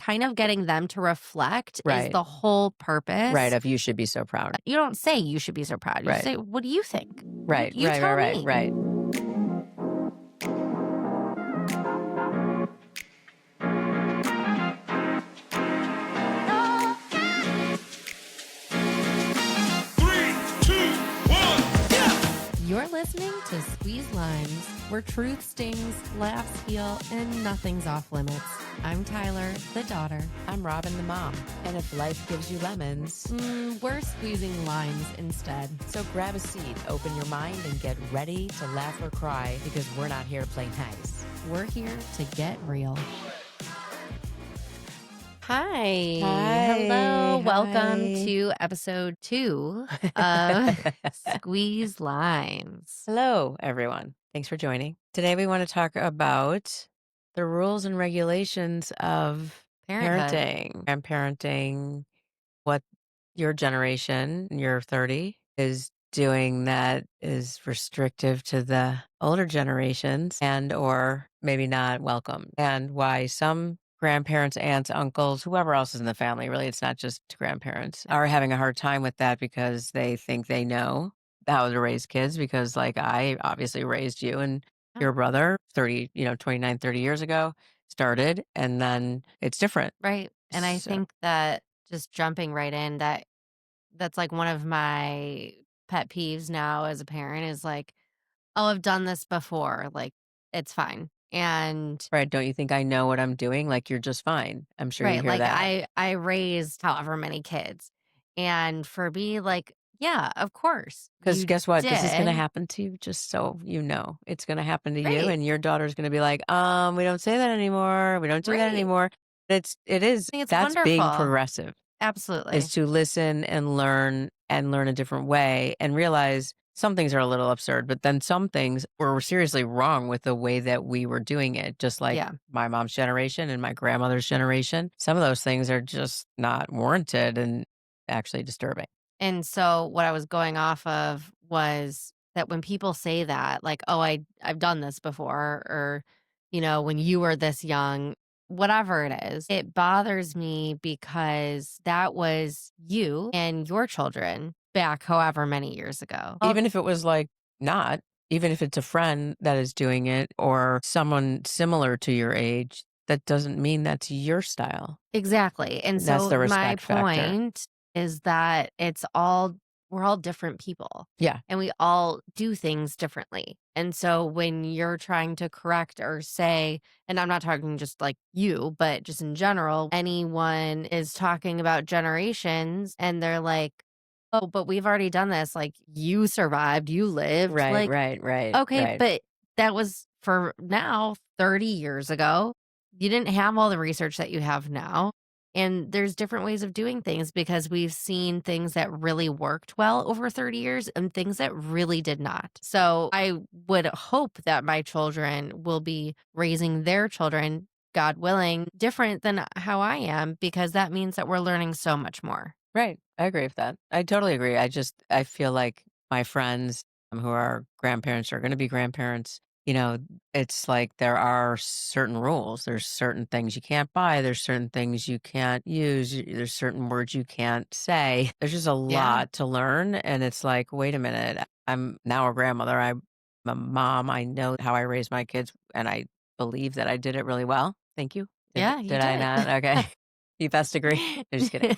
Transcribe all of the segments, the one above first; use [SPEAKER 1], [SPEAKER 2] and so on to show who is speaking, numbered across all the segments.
[SPEAKER 1] kind of getting them to reflect is
[SPEAKER 2] Right.
[SPEAKER 1] the whole
[SPEAKER 2] Right.
[SPEAKER 1] purpose.
[SPEAKER 2] Of you should be so proud.
[SPEAKER 1] You don't say you should be so proud. You
[SPEAKER 2] Right.
[SPEAKER 1] say, what do you think?
[SPEAKER 2] Right.
[SPEAKER 1] You
[SPEAKER 2] Right. Right.
[SPEAKER 1] tell
[SPEAKER 2] Right.
[SPEAKER 1] me.
[SPEAKER 2] Right.
[SPEAKER 3] Three, two, one, yeah!
[SPEAKER 1] You're listening to Squeeze Lines, where truth stings, laughs heal, and nothing's off limits. I'm Tyler, the daughter.
[SPEAKER 4] I'm Robin, the mom. And if life gives you lemons,
[SPEAKER 1] We're squeezing lines instead.
[SPEAKER 4] so grab a seat, open your mind, and get ready to laugh or cry because we're not here to play nice.
[SPEAKER 1] We're here to get real. Hi.
[SPEAKER 2] Hi.
[SPEAKER 1] Hello. Welcome
[SPEAKER 2] Hi.
[SPEAKER 1] to episode 2 of Squeeze Lines.
[SPEAKER 2] Hello, everyone. Thanks for joining. Today, we want to talk about the rules and regulations of
[SPEAKER 1] Parenthood.
[SPEAKER 2] parenting and parenting, what your generation, you're 30, is doing that is restrictive to the older generations and or maybe not welcome, and why some grandparents, aunts, uncles, whoever else is in the family, really, it's not just grandparents, are having a hard time with that because they think they know how to raise kids because like I obviously raised you and your brother 30, 29, 30 years ago started, and then it's different.
[SPEAKER 1] Right. And I
[SPEAKER 2] So,
[SPEAKER 1] think that just jumping right in, that's like one of my pet peeves now as a parent is like, oh, I've done this before. Like, it's fine. And
[SPEAKER 2] right, don't you think I know what I'm doing? Like, you're just fine. I'm sure you
[SPEAKER 1] right,
[SPEAKER 2] hear
[SPEAKER 1] like
[SPEAKER 2] that.
[SPEAKER 1] I raised however many kids. And for me, like, yeah, of course.
[SPEAKER 2] Because
[SPEAKER 1] You
[SPEAKER 2] guess what? This is gonna
[SPEAKER 1] did.
[SPEAKER 2] happen to you, just so you know. It's gonna happen to you,
[SPEAKER 1] Right.
[SPEAKER 2] and your daughter's gonna be like, we don't say that anymore. We don't do that
[SPEAKER 1] Right.
[SPEAKER 2] anymore." It is
[SPEAKER 1] I think it's
[SPEAKER 2] that's being
[SPEAKER 1] wonderful.
[SPEAKER 2] progressive, is
[SPEAKER 1] Absolutely.
[SPEAKER 2] to listen and learn a different way and realize some things are a little absurd, but then some things were seriously wrong with the way that we were doing it, just like
[SPEAKER 1] Yeah.
[SPEAKER 2] my mom's generation and my grandmother's generation. Some of those things are just not warranted and actually disturbing.
[SPEAKER 1] And so what I was going off of was that when people say that, like, "Oh, I've done this before," or, "When you were this young," whatever it is, it bothers me because that was you and your children back however many years ago. Oh,
[SPEAKER 2] Even if it was like not, even if it's a friend that is doing it or someone similar to your age, that doesn't mean that's your style.
[SPEAKER 1] exactly. And
[SPEAKER 2] That's
[SPEAKER 1] so
[SPEAKER 2] the
[SPEAKER 1] my
[SPEAKER 2] respect factor.
[SPEAKER 1] point is that we're all different people
[SPEAKER 2] Yeah.
[SPEAKER 1] and we all do things differently. And so when you're trying to correct or say, and I'm not talking just like you, but just in general, anyone is talking about generations and they're like, oh, but we've already done this. Like you survived, you lived.
[SPEAKER 2] Right,
[SPEAKER 1] Like,
[SPEAKER 2] right, right,
[SPEAKER 1] okay,
[SPEAKER 2] right.
[SPEAKER 1] but that was for now 30 years ago. You didn't have all the research that you have now. And there's different ways of doing things because we've seen things that really worked well over 30 years and things that really did not. So I would hope that my children will be raising their children, God willing, different than how I am, because that means that we're learning so much more.
[SPEAKER 2] Right. I agree with that. I totally agree. I feel like my friends who are grandparents are going to be grandparents, it's like there are certain rules. There's certain things you can't buy. There's certain things you can't use. There's certain words you can't say. There's just a
[SPEAKER 1] Yeah.
[SPEAKER 2] lot to learn. And it's like, wait a minute. I'm now a grandmother. I'm a mom. I know how I raise my kids, and I believe that I did it really well. Thank you.
[SPEAKER 1] Yeah, you
[SPEAKER 2] Did I
[SPEAKER 1] did.
[SPEAKER 2] not? Okay. You best agree. I'm just kidding.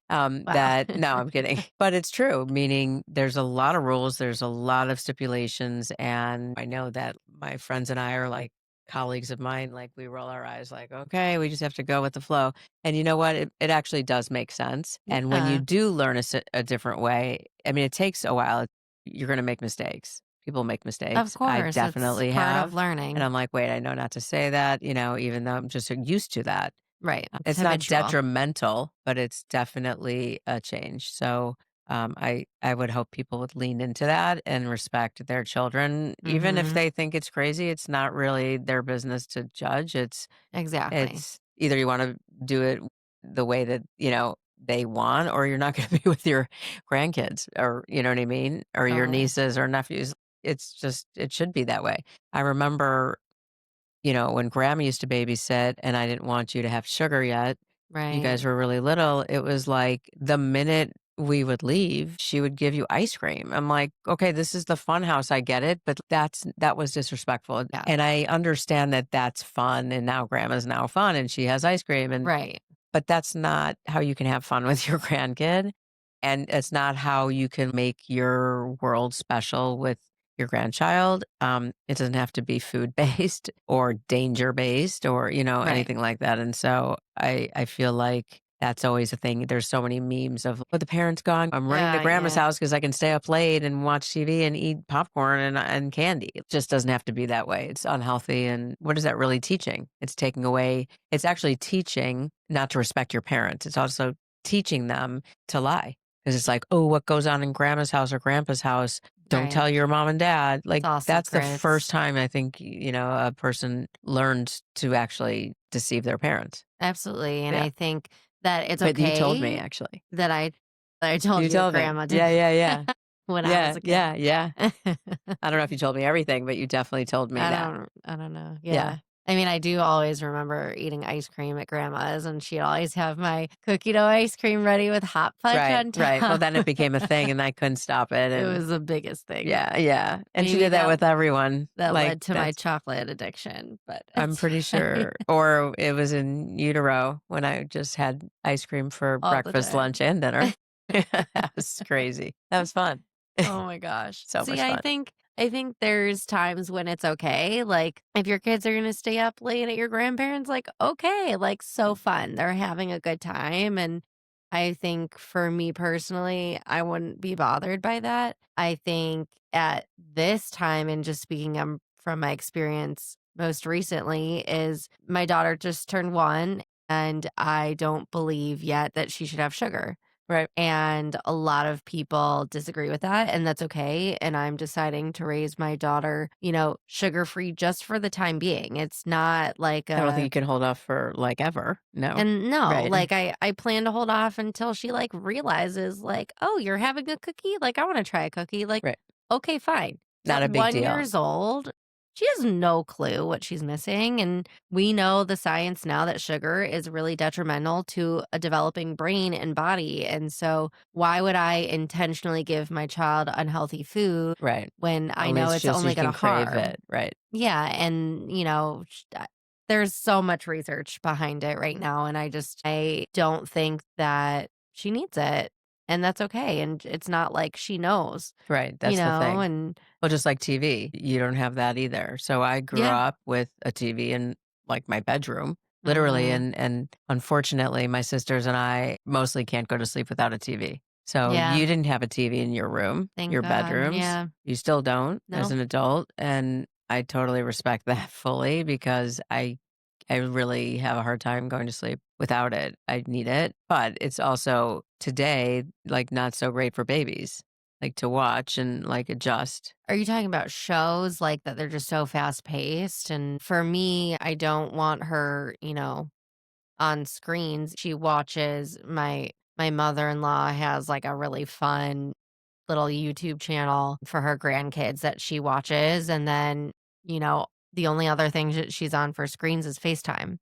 [SPEAKER 1] Wow.
[SPEAKER 2] That no, I'm kidding. But it's true, meaning there's a lot of rules, there's a lot of stipulations, and I know that my friends and I are like colleagues of mine, like we roll our eyes like, okay, we just have to go with the flow. And you know what? It actually does make sense. And when you
[SPEAKER 1] Yeah,
[SPEAKER 2] do learn a different way, I mean, it takes a while. You're going to make mistakes. People make
[SPEAKER 1] of
[SPEAKER 2] mistakes. I
[SPEAKER 1] course. It's
[SPEAKER 2] definitely
[SPEAKER 1] part of
[SPEAKER 2] have. And
[SPEAKER 1] learning.
[SPEAKER 2] I'm like, wait, I know not to say that, even though I'm just used to that.
[SPEAKER 1] Right. It's
[SPEAKER 2] It's not
[SPEAKER 1] habitual.
[SPEAKER 2] detrimental, but it's definitely a change. So, I would hope people would lean into that and respect their children, even if
[SPEAKER 1] Mhm.
[SPEAKER 2] they think it's crazy. It's not really their business to judge.
[SPEAKER 1] Exactly.
[SPEAKER 2] It's either you want to do it the way that they want, or you're not going to be with your grandkids, or you know what I mean, or your
[SPEAKER 1] Totally.
[SPEAKER 2] nieces or nephews. It's just it should be that way. I remember when grandma used to babysit and I didn't want you to have sugar yet, you
[SPEAKER 1] Right.
[SPEAKER 2] guys were really little, it was like the minute we would leave, she would give you ice cream. I'm like, "Okay, this is the fun house, I get it, but that was disrespectful."
[SPEAKER 1] Yeah.
[SPEAKER 2] And I understand that that's fun, and now grandma's now fun, and she has ice cream,
[SPEAKER 1] Right.
[SPEAKER 2] but that's not how you can have fun with your grandkid, and it's not how you can make your world special with your grandchild. It doesn't have to be food-based or danger-based or,
[SPEAKER 1] Right.
[SPEAKER 2] anything like that, and so I feel like that's always a thing. There's so many memes of, "Oh, the parents gone. I'm running to grandma's
[SPEAKER 1] Yeah.
[SPEAKER 2] house because I can stay up late and watch TV and eat popcorn and candy." It just doesn't have to be that way. It's unhealthy, and what is that really teaching? It's actually teaching not to respect your parents. It's also teaching them to lie. Because it's like, "Oh, what goes on in grandma's house or grandpa's house, don't
[SPEAKER 1] Right.
[SPEAKER 2] tell your mom and dad."
[SPEAKER 1] It's
[SPEAKER 2] Like,
[SPEAKER 1] all
[SPEAKER 2] that's the first
[SPEAKER 1] secrets.
[SPEAKER 2] time I think, a person learns to actually deceive their parents.
[SPEAKER 1] Absolutely, and
[SPEAKER 2] Yeah.
[SPEAKER 1] I think that it's
[SPEAKER 2] But you told me,
[SPEAKER 1] okay
[SPEAKER 2] actually.
[SPEAKER 1] that I told
[SPEAKER 2] You
[SPEAKER 1] you that
[SPEAKER 2] told me.
[SPEAKER 1] grandma did
[SPEAKER 2] Yeah, yeah, yeah.
[SPEAKER 1] when I
[SPEAKER 2] Yeah,
[SPEAKER 1] was a kid.
[SPEAKER 2] yeah, yeah. I don't know if you told me everything, but you definitely told me that.
[SPEAKER 1] I don't know.
[SPEAKER 2] Yeah.
[SPEAKER 1] Yeah. I mean, I do always remember eating ice cream at grandma's, and she'd always have my cookie dough ice cream ready with hot fudge
[SPEAKER 2] Right,
[SPEAKER 1] on
[SPEAKER 2] right. Well,
[SPEAKER 1] top.
[SPEAKER 2] then it became a thing, and I couldn't stop it,
[SPEAKER 1] It
[SPEAKER 2] and
[SPEAKER 1] was the biggest thing.
[SPEAKER 2] yeah, yeah, and she
[SPEAKER 1] Maybe
[SPEAKER 2] did that with everyone.
[SPEAKER 1] that
[SPEAKER 2] Like,
[SPEAKER 1] led to my chocolate addiction, but
[SPEAKER 2] I'm
[SPEAKER 1] it's
[SPEAKER 2] pretty
[SPEAKER 1] fine
[SPEAKER 2] sure, or it was in utero when I just had ice cream for
[SPEAKER 1] all the
[SPEAKER 2] breakfast,
[SPEAKER 1] time.
[SPEAKER 2] lunch, and dinner. That was crazy. That was fun.
[SPEAKER 1] Oh my gosh.
[SPEAKER 2] So
[SPEAKER 1] See,
[SPEAKER 2] much fun.
[SPEAKER 1] I think there's times when it's okay. Like if your kids are gonna stay up late at your grandparents, like okay, like so fun. They're having a good time. And I think for me personally, I wouldn't be bothered by that. I think at this time, and just speaking from my experience most recently, is my daughter just turned 1 and I don't believe yet that she should have sugar.
[SPEAKER 2] Right.
[SPEAKER 1] And a lot of people disagree with that, and that's okay. And I'm deciding to raise my daughter, sugar free just for the time being. It's not like
[SPEAKER 2] I don't think
[SPEAKER 1] a
[SPEAKER 2] you can hold off for, like, ever. No.
[SPEAKER 1] and no,
[SPEAKER 2] Right.
[SPEAKER 1] like I plan to hold off until she like realizes like, "Oh, you're having a cookie? Like I want to try a cookie." Like,
[SPEAKER 2] Right.
[SPEAKER 1] "Okay, fine." So
[SPEAKER 2] Not
[SPEAKER 1] at
[SPEAKER 2] a big
[SPEAKER 1] 1
[SPEAKER 2] deal.
[SPEAKER 1] years old, she has no clue what she's missing, and we know the science now that sugar is really detrimental to a developing brain and body. And so why would I intentionally give my child unhealthy food
[SPEAKER 2] Right.
[SPEAKER 1] when I
[SPEAKER 2] Only
[SPEAKER 1] know
[SPEAKER 2] it's
[SPEAKER 1] it's
[SPEAKER 2] just
[SPEAKER 1] only
[SPEAKER 2] you
[SPEAKER 1] going to
[SPEAKER 2] can crave
[SPEAKER 1] harm?
[SPEAKER 2] it. Right.
[SPEAKER 1] Yeah, and there's so much research behind it right now, and I don't think that she needs it, and that's okay. And it's not like she knows,
[SPEAKER 2] Right. That's the thing.
[SPEAKER 1] and
[SPEAKER 2] Well, just like TV, you don't have that either. So I grew
[SPEAKER 1] yeah.
[SPEAKER 2] up with a TV in like my bedroom, literally,
[SPEAKER 1] Hmm.
[SPEAKER 2] and unfortunately, my sisters and I mostly can't go to sleep without a TV. So
[SPEAKER 1] Yeah,
[SPEAKER 2] you didn't have a TV in your room,
[SPEAKER 1] thank
[SPEAKER 2] your
[SPEAKER 1] God.
[SPEAKER 2] bedrooms.
[SPEAKER 1] Yeah.
[SPEAKER 2] You still don't as
[SPEAKER 1] No.
[SPEAKER 2] an adult, and I totally respect that fully because I really have a hard time going to sleep without it. I need it, but it's also today like not so great for babies like to watch and like adjust.
[SPEAKER 1] Are you talking about shows like that they're just so fast paced? And for me, I don't want her, on screens. She watches my mother-in-law has like a really fun little YouTube channel for her grandkids that she watches. And then, you know, the only other thing that she's on for screens is FaceTime.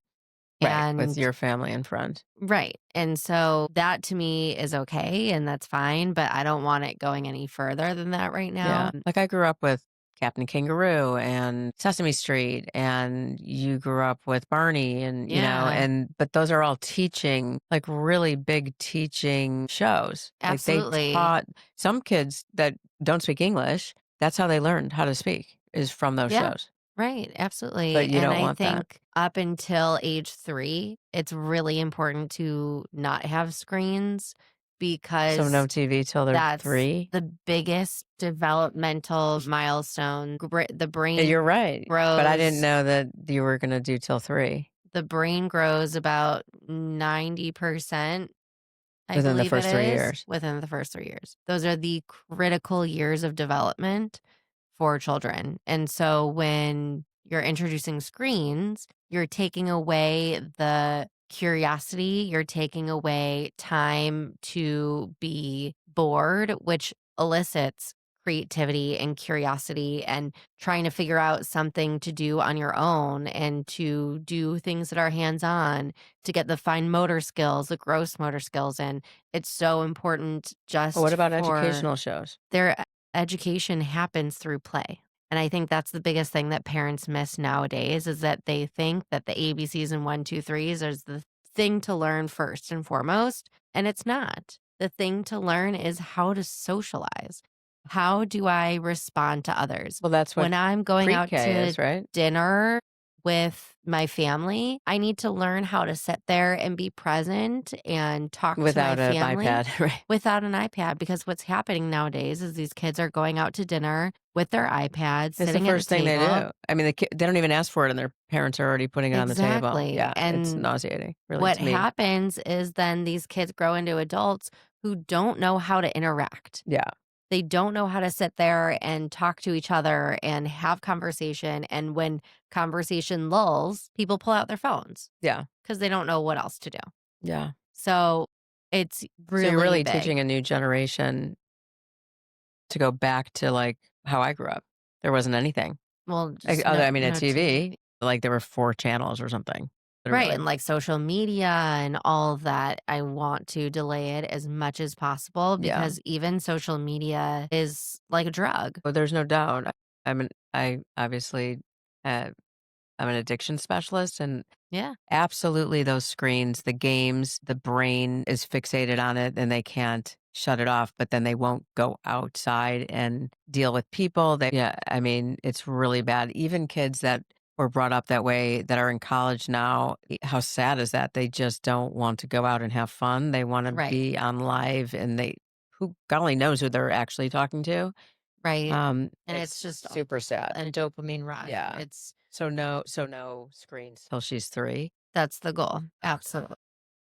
[SPEAKER 2] Right, with
[SPEAKER 1] And
[SPEAKER 2] your family and friends.
[SPEAKER 1] right. And so that to me is okay and that's fine, but I don't want it going any further than that right
[SPEAKER 2] Yeah,
[SPEAKER 1] now.
[SPEAKER 2] like I grew up with Captain Kangaroo and Sesame Street, and you grew up with Barney and,
[SPEAKER 1] Yeah,
[SPEAKER 2] but those are all teaching, like really big teaching shows. Like they
[SPEAKER 1] absolutely.
[SPEAKER 2] taught some kids that don't speak English, that's how they learned how to speak is from those
[SPEAKER 1] Yeah.
[SPEAKER 2] shows.
[SPEAKER 1] Right,
[SPEAKER 2] But
[SPEAKER 1] absolutely.
[SPEAKER 2] you
[SPEAKER 1] And
[SPEAKER 2] don't
[SPEAKER 1] I
[SPEAKER 2] want that.
[SPEAKER 1] think up until age 3, it's really important to not have screens
[SPEAKER 2] So no
[SPEAKER 1] because
[SPEAKER 2] TV till they're
[SPEAKER 1] that's
[SPEAKER 2] 3?
[SPEAKER 1] the biggest developmental milestone. The
[SPEAKER 2] Yeah,
[SPEAKER 1] brain
[SPEAKER 2] you're right, but I didn't
[SPEAKER 1] grows
[SPEAKER 2] know that you were gonna do till 3
[SPEAKER 1] the brain grows about 90%, I
[SPEAKER 2] within the
[SPEAKER 1] believe it
[SPEAKER 2] first 3
[SPEAKER 1] is,
[SPEAKER 2] years.
[SPEAKER 1] within the first 3 years. Those are the critical years of development for children. And so when you're introducing screens, you're taking away the curiosity, you're taking away time to be bored, which elicits creativity and curiosity and trying to figure out something to do on your own and to do things that are hands on to get the fine motor skills, the gross motor skills. And it's so important
[SPEAKER 2] Well, what
[SPEAKER 1] just
[SPEAKER 2] about
[SPEAKER 1] for
[SPEAKER 2] educational shows?
[SPEAKER 1] their education happens through play. And I think that's the biggest thing that parents miss nowadays is that they think that the ABCs and one, two, threes is the thing to learn first and foremost. And it's not. The thing to learn is how to socialize. How do I respond to others?
[SPEAKER 2] Well, that's what
[SPEAKER 1] When I'm going out
[SPEAKER 2] pre-K
[SPEAKER 1] to
[SPEAKER 2] is, right?
[SPEAKER 1] dinner with my family, I need to learn how to sit there and be present and talk to my
[SPEAKER 2] Without a
[SPEAKER 1] family
[SPEAKER 2] iPad, right?
[SPEAKER 1] without an iPad because what's happening nowadays is these kids are going out to dinner with their iPads,
[SPEAKER 2] It's the
[SPEAKER 1] sitting at the
[SPEAKER 2] first thing they
[SPEAKER 1] table.
[SPEAKER 2] do. I mean, they don't even ask for it, and their parents are already putting it on the table.
[SPEAKER 1] Exactly.
[SPEAKER 2] Yeah, it's
[SPEAKER 1] And
[SPEAKER 2] nauseating, really,
[SPEAKER 1] what
[SPEAKER 2] to me.
[SPEAKER 1] happens is then these kids grow into adults who don't know how to interact.
[SPEAKER 2] Yeah,
[SPEAKER 1] They don't know how to sit there and talk to each other and have conversation. And when conversation lulls, people pull out their phones
[SPEAKER 2] yeah,
[SPEAKER 1] because they don't know what else to do.
[SPEAKER 2] yeah.
[SPEAKER 1] So it's
[SPEAKER 2] So you're
[SPEAKER 1] really
[SPEAKER 2] really
[SPEAKER 1] big.
[SPEAKER 2] teaching a new generation to go back to, like, how I grew up. There wasn't anything.
[SPEAKER 1] Well,
[SPEAKER 2] Like,
[SPEAKER 1] just
[SPEAKER 2] other
[SPEAKER 1] no,
[SPEAKER 2] I mean, a
[SPEAKER 1] no TV.
[SPEAKER 2] TV, like, there were 4 channels or something,
[SPEAKER 1] Right,
[SPEAKER 2] literally.
[SPEAKER 1] and, like, social media and all of that, I want to delay it as much as possible
[SPEAKER 2] Yeah.
[SPEAKER 1] because even social media is like a drug.
[SPEAKER 2] Well, there's no doubt. I obviously, uh, I'm an addiction specialist, and
[SPEAKER 1] Yeah,
[SPEAKER 2] absolutely, those screens, the games, the brain is fixated on it and they can't shut it off, but then they won't go outside and deal with people. Yeah, I mean, it's really bad. Even kids that were brought up that way that are in college now, how sad is that? They just don't want to go out and have fun. They want to
[SPEAKER 1] right,
[SPEAKER 2] be on live and who God only knows who they're actually talking to.
[SPEAKER 1] right, and it's
[SPEAKER 2] It's
[SPEAKER 1] just
[SPEAKER 2] super sad.
[SPEAKER 1] a dopamine rush.
[SPEAKER 2] Yeah.
[SPEAKER 1] It's
[SPEAKER 2] So no screens till she's 3.
[SPEAKER 1] that's the goal, absolutely,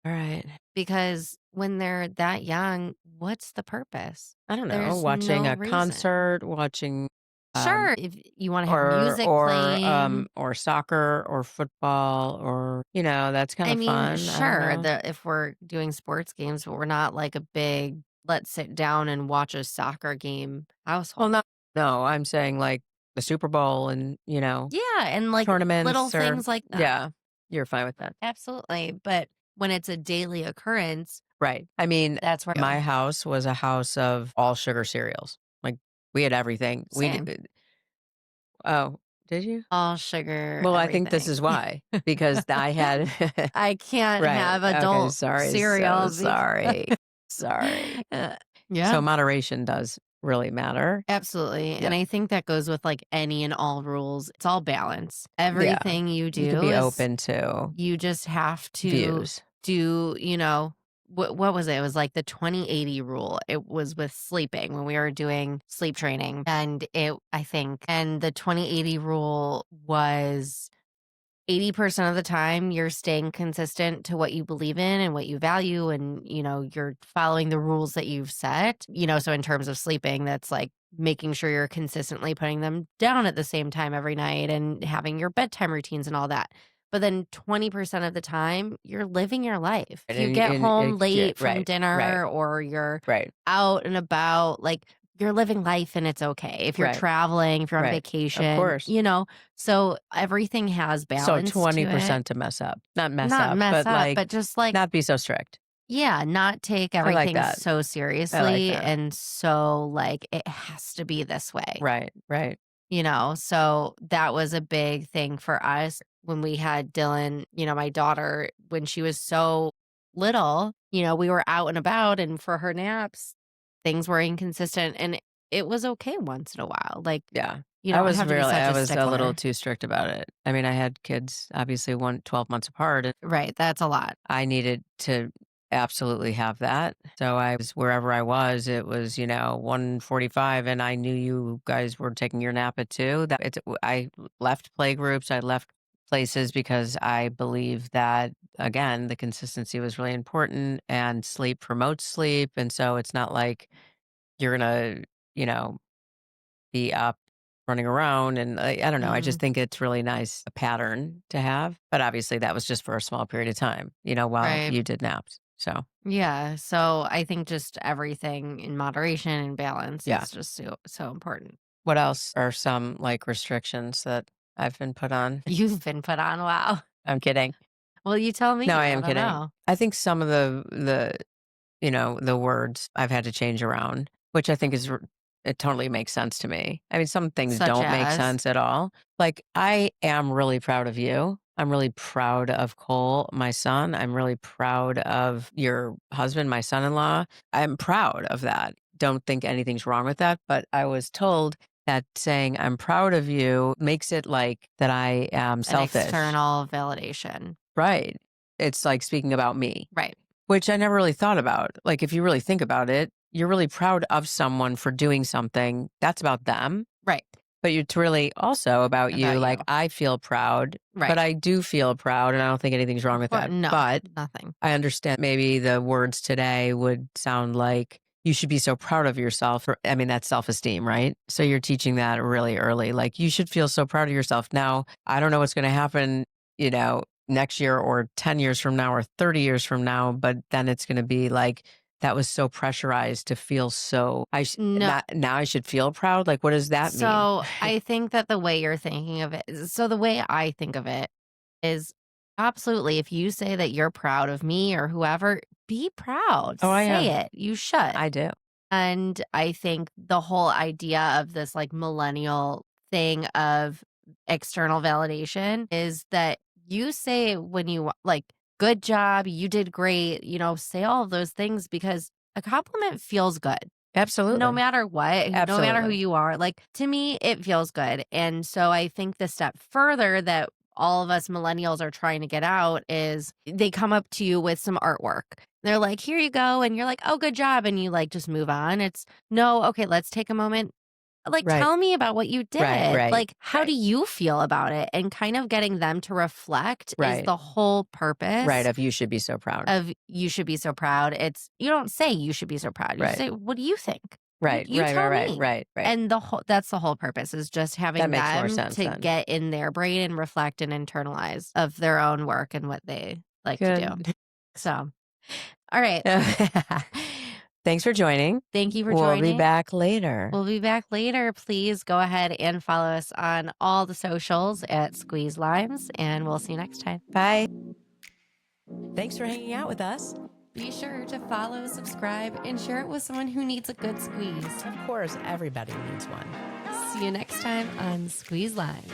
[SPEAKER 2] All right.
[SPEAKER 1] because when they're that young, what's the purpose?
[SPEAKER 2] I don't know,
[SPEAKER 1] There's
[SPEAKER 2] watching
[SPEAKER 1] no
[SPEAKER 2] a
[SPEAKER 1] reason.
[SPEAKER 2] concert, watching,
[SPEAKER 1] Sure, if you wanna have music playing.
[SPEAKER 2] or soccer or football or, that's
[SPEAKER 1] I
[SPEAKER 2] kinda
[SPEAKER 1] mean,
[SPEAKER 2] fun. I don't
[SPEAKER 1] sure,
[SPEAKER 2] know.
[SPEAKER 1] if we're doing sports games, but we're not like a big, let's sit down and watch a soccer game household.
[SPEAKER 2] Well, no, I'm saying, like, the Super Bowl and,
[SPEAKER 1] Yeah, and like little
[SPEAKER 2] tournaments or
[SPEAKER 1] things like that.
[SPEAKER 2] yeah, you're fine with that.
[SPEAKER 1] Absolutely. But when it's a daily occurrence,
[SPEAKER 2] Right. I mean,
[SPEAKER 1] that's where
[SPEAKER 2] my house was a house of all sugar cereals. Like, we had everything.
[SPEAKER 1] same.
[SPEAKER 2] Oh, did you?
[SPEAKER 1] All sugar,
[SPEAKER 2] Well, I think this is
[SPEAKER 1] everything.
[SPEAKER 2] why, because I had
[SPEAKER 1] I can't
[SPEAKER 2] right,
[SPEAKER 1] have
[SPEAKER 2] okay,
[SPEAKER 1] adult
[SPEAKER 2] sorry, so
[SPEAKER 1] cereal
[SPEAKER 2] sorry, sorry.
[SPEAKER 1] yeah.
[SPEAKER 2] So moderation does really matter.
[SPEAKER 1] Absolutely. And
[SPEAKER 2] Yep.
[SPEAKER 1] I think that goes with like any and all rules. It's all balance.
[SPEAKER 2] Yeah,
[SPEAKER 1] Everything you
[SPEAKER 2] you could
[SPEAKER 1] do
[SPEAKER 2] be
[SPEAKER 1] is
[SPEAKER 2] open to
[SPEAKER 1] you just have to
[SPEAKER 2] views.
[SPEAKER 1] do, what was it? It was like the 20/80 rule. It was with sleeping when we were doing sleep training. I think, and the 20/80 rule was 80% of the time you're staying consistent to what you believe in and what you value and you're following the rules that you've set. So in terms of sleeping, that's like making sure you're consistently putting them down at the same time every night and having your bedtime routines and all that. But then 20% of the time you're living your life. If you get home late from
[SPEAKER 2] Right, right,
[SPEAKER 1] dinner or you're
[SPEAKER 2] right,
[SPEAKER 1] out and about, like you're living life and it's okay. If you're
[SPEAKER 2] right,
[SPEAKER 1] traveling, if you're on
[SPEAKER 2] right. Of
[SPEAKER 1] vacation,
[SPEAKER 2] course.
[SPEAKER 1] so everything has
[SPEAKER 2] So
[SPEAKER 1] balance to it.
[SPEAKER 2] 20% to mess up. Not mess
[SPEAKER 1] Not
[SPEAKER 2] up,
[SPEAKER 1] mess
[SPEAKER 2] but,
[SPEAKER 1] up,
[SPEAKER 2] like,
[SPEAKER 1] but just like,
[SPEAKER 2] not be so strict.
[SPEAKER 1] yeah, not take
[SPEAKER 2] I like
[SPEAKER 1] everything
[SPEAKER 2] that.
[SPEAKER 1] so
[SPEAKER 2] I like
[SPEAKER 1] seriously
[SPEAKER 2] that.
[SPEAKER 1] and so like it has to be this way.
[SPEAKER 2] Right, right.
[SPEAKER 1] So that was a big thing for us when we had Dylan, my daughter, when she was so little, we were out and about and for her naps, things were inconsistent and it was okay once in a while. Like,
[SPEAKER 2] Yeah.
[SPEAKER 1] you don't have to be such
[SPEAKER 2] I
[SPEAKER 1] a
[SPEAKER 2] was a little
[SPEAKER 1] stickler.
[SPEAKER 2] too strict about it. I mean, I had kids, obviously, 12 months apart, and
[SPEAKER 1] Right. That's a lot.
[SPEAKER 2] I needed to absolutely have that. So I was wherever I was, it was, 1:45, and I knew you guys were taking your nap at 2. I left play groups, I left places because I believe that, again, the consistency was really important and sleep promotes sleep. And so it's not like you're going to, you know, be up running around, and I don't know, I just
[SPEAKER 1] Mm,
[SPEAKER 2] think it's really nice a pattern to have, but obviously that was just for a small period of time, while
[SPEAKER 1] right.
[SPEAKER 2] you did naps. So,
[SPEAKER 1] Yeah. So I think just everything in moderation and balance
[SPEAKER 2] yeah.
[SPEAKER 1] is just so important.
[SPEAKER 2] What else are some like restrictions that I've been put on?
[SPEAKER 1] You've been put on. Wow.
[SPEAKER 2] I'm kidding.
[SPEAKER 1] Well, you tell
[SPEAKER 2] No,
[SPEAKER 1] me.
[SPEAKER 2] I
[SPEAKER 1] I
[SPEAKER 2] am
[SPEAKER 1] don't
[SPEAKER 2] kidding.
[SPEAKER 1] know.
[SPEAKER 2] I think some of the words I've had to change around, which I think it totally makes sense to me. I mean, some things
[SPEAKER 1] Such
[SPEAKER 2] don't make
[SPEAKER 1] as
[SPEAKER 2] sense at all. Like, I am really proud of you. I'm really proud of Cole, my son. I'm really proud of your husband, my son-in-law. I'm proud of that. Don't think anything's wrong with that. But I was told that saying I'm proud of you makes it like that I am
[SPEAKER 1] an
[SPEAKER 2] selfish.
[SPEAKER 1] external validation.
[SPEAKER 2] Right. It's like speaking about me.
[SPEAKER 1] Right.
[SPEAKER 2] Which I never really thought about. Like, if you really think about it, you're really proud of someone for doing something. That's about them.
[SPEAKER 1] Right.
[SPEAKER 2] But it's really also about you.
[SPEAKER 1] About
[SPEAKER 2] Like,
[SPEAKER 1] you.
[SPEAKER 2] I feel proud,
[SPEAKER 1] Right.
[SPEAKER 2] but I do feel proud, and I don't think anything's wrong
[SPEAKER 1] Of
[SPEAKER 2] with
[SPEAKER 1] course.
[SPEAKER 2] that.
[SPEAKER 1] No,
[SPEAKER 2] But
[SPEAKER 1] nothing.
[SPEAKER 2] I understand maybe the words today would sound like you should be so proud of yourself. I mean, that's self esteem, right? So you're teaching that really early. Like, you should feel so proud of yourself. Now, I don't know what's going to happen, next year or 10 years from now or 30 years from now, but then it's going to be like, that was so pressurized to feel so,
[SPEAKER 1] No.
[SPEAKER 2] not, now I should feel proud. Like, what does that mean?
[SPEAKER 1] So I think that the way you're thinking of it, so the way I think of it is absolutely if you say that you're proud of me or whoever, be proud.
[SPEAKER 2] Oh, I
[SPEAKER 1] Say
[SPEAKER 2] am.
[SPEAKER 1] it. You should.
[SPEAKER 2] I do.
[SPEAKER 1] And I think the whole idea of this like millennial thing of external validation is that you say when you like, good job, you did great, say all of those things because a compliment feels good. No
[SPEAKER 2] Absolutely.
[SPEAKER 1] matter what, no matter who
[SPEAKER 2] Absolutely.
[SPEAKER 1] you are, like to me, it feels good. And so I think the step further that all of us millennials are trying to get out is they come up to you with some artwork. They're like, here you go. And you're like, oh, good job. And you like just move on. It's no, okay, let's take a moment. Like,
[SPEAKER 2] Right.
[SPEAKER 1] tell me about what you
[SPEAKER 2] Right.
[SPEAKER 1] did.
[SPEAKER 2] Right.
[SPEAKER 1] Like, how do you feel about it? And kind of getting them to reflect is
[SPEAKER 2] Right.
[SPEAKER 1] the whole
[SPEAKER 2] Right.
[SPEAKER 1] purpose
[SPEAKER 2] Of you should be so proud.
[SPEAKER 1] of you should be so proud. It's you don't say you should be so proud. You
[SPEAKER 2] Right.
[SPEAKER 1] say, what do you think?
[SPEAKER 2] Right.
[SPEAKER 1] You
[SPEAKER 2] Right. Right.
[SPEAKER 1] tell
[SPEAKER 2] Right.
[SPEAKER 1] me.
[SPEAKER 2] Right. Right.
[SPEAKER 1] And that's the whole purpose is just
[SPEAKER 2] That
[SPEAKER 1] having
[SPEAKER 2] makes more
[SPEAKER 1] them
[SPEAKER 2] sense
[SPEAKER 1] to
[SPEAKER 2] then.
[SPEAKER 1] get in their brain and reflect and internalize of their own work and what they like to do.
[SPEAKER 2] Good.
[SPEAKER 1] So, all right.
[SPEAKER 2] Thanks for joining.
[SPEAKER 1] Thank you for
[SPEAKER 2] We'll be
[SPEAKER 1] joining.
[SPEAKER 2] back later.
[SPEAKER 1] We'll be back later. Please go ahead and follow us on all the socials at Squeeze Limes, and we'll see you next time.
[SPEAKER 2] Bye.
[SPEAKER 4] Thanks for hanging out with us.
[SPEAKER 1] Be sure to follow, subscribe, and share it with someone who needs a good squeeze.
[SPEAKER 4] Of course, everybody needs one.
[SPEAKER 1] See you next time on Squeeze Limes.